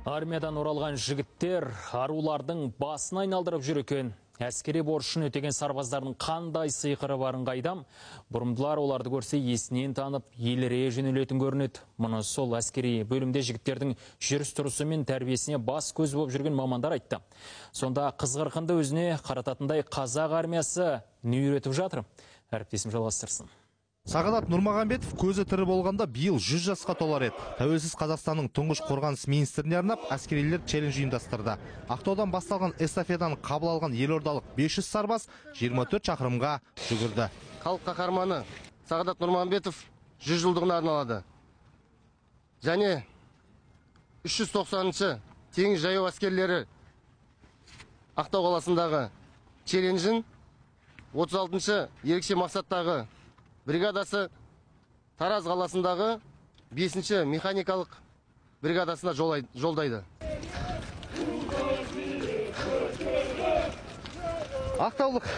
Армиядан оралған жігіттер арулардың басын айналдырып жүр екен. Әскери борышын өтеген сарбаздардың қандай сыйқыры барын қайдам. Бұрымдылар оларды көрсе есінен танып, еліре жөнелетін көрінеді. Мұны сол әскери бөлімде жігіттердің жүріс-тұрысы мен тәрбиесіне бас көз болып жүрген мамандар айтты. Сонда қызғырқынды өзіне қарататындай қазақ армиясы не үйретіп жатыр? Әріптесім жалғастырсын. Сағадат Нұрмағамбетов көзі тірі болғанда биыл 100 жасқа толар еді. Тәуелсіз Қазақстанның тұңғыш қорғаныс министріне арнап әскерилер челлендж ұйымдастырды. Ақтаудан басталған эстафетаны қабыл алған елордалық 500 сарбаз 24 шақырымға жүгірді. Халық қаһарманы Сағадат Нұрмағамбетов 100 жылдығына арналады. Және 390-шы теңіз жаяу әскерлері Ақтау қаласындағы челленджін 36-шы ерекше мақсаттағы бригадасы Тараз қаласындағы 5-ші механикалық бригадасына жолдайды. Ақтаулық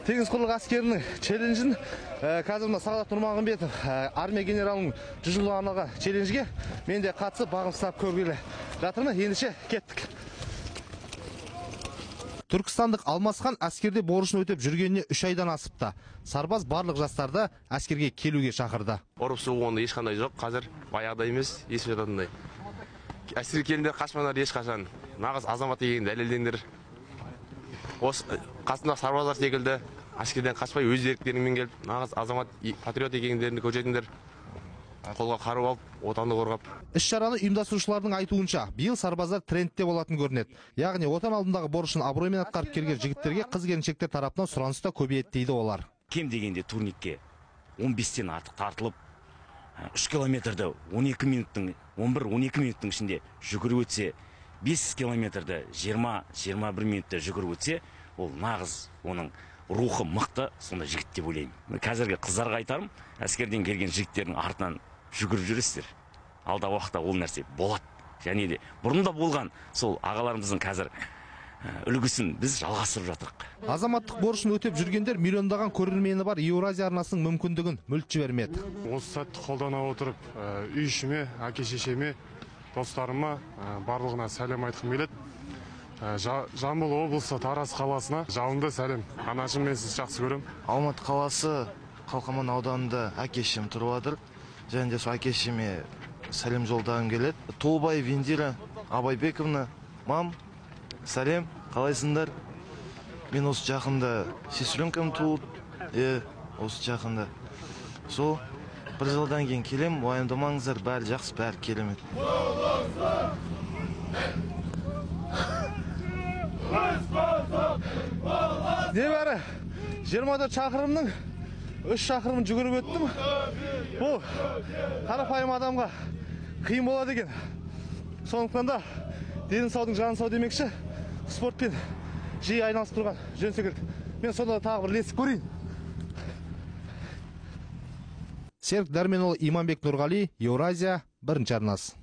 теңіз құрлық әскерінің челленджін қазір Сағадат Нұрмағамбетов армия генералының 100 жылдығына арналған челленджге мен де қатысып бағым сынап көргелі жатырмын. Ендеше кеттік. Түркістандық Алмасхан әскерде борышын өтеп жүргеніне 3 айдан асыпты. Сарбаз барлық жастарды әскерге келуге шақырды. Ұрып соғуында ешқандай жоқ, қазір баяғыда емес, есіп жататындай. Әскерге келіңдер, қашпаңдар ешқашан. Нағыз азамат екенін дәлелдеңдер. Осы қасында сарбаздар секілді әскерден қашпай өз еріктеріңмен келіп, нағыз азамат патриот екендерін көрсетіңдер. Қолға қару алып, отанды қорғап. Іс-шараны ұйымдастырушылардың айтуынша, биыл сарбаздар трендте болатын көрінеді. Яғни отан алдындағы борышын абыроймен атқарып келген жігіттерге қыз-келіншектер тарапынан сұраныс та көбейеді дейді олар. Кем дегенде турникке 15-тен артық тартылып, 3 километрді 12 минуттың, 11-12 минуттың ішінде жүгіріп өтсе, 5 километрді 20-21 минутта жүгіріп өтсе, ол нағыз оның рухы мықты, сонда жігіт деп ойлаймын. Қазіргі қыздарға айтарым, әскерден келген жігіттердің артынан жүгіріп жүресіздер. Алда уақытта ол нәрсе болады. Және де бұрында болған сол ағаларымыздың қазір үлгісін біз жалғастырып жатырық. Азаматтық борышын өтеп жүргендер миллиондаған көрермені бар Еуразия арнасының мүмкіндігін мүлт жібермеді. Осы сәтті қолдана отырып, үй ішіме, әке-шешеме, достарыма барлығына сәлем айтқым келеді. Жамбыл облысы Тараз қаласына жалынды сәлем. Анашым, мен сізді жақсы көрем. Алматы қаласы Қалқаман ауданында әкешім тұрып жатыр. Және де сол әкешіме сәлем жолдағым келеді. Толбаев Индира Абайбековна, мам, сәлем, қалайсыңдар? Мен осы жақында сестренкам туылды, осы жақында. Сол бір жылдан кейін келем, уайымдамаңыздар, бәрі жақсы, бәрі керемет. Небәрі 24 шақырымның 3 шақырымын жүгіріп өттім. Бұл қарапайым адамға қиын болады екен. Сондықтан да дені саудың жаны сау демекші, спортпен жиі айналысып тұрған жөн секілді. Мен сонда тағы бір ілесіп көрейін. Серік Дәрменұлы, Иманбек Нұрғали, Еуразия, 1-ші арнасы.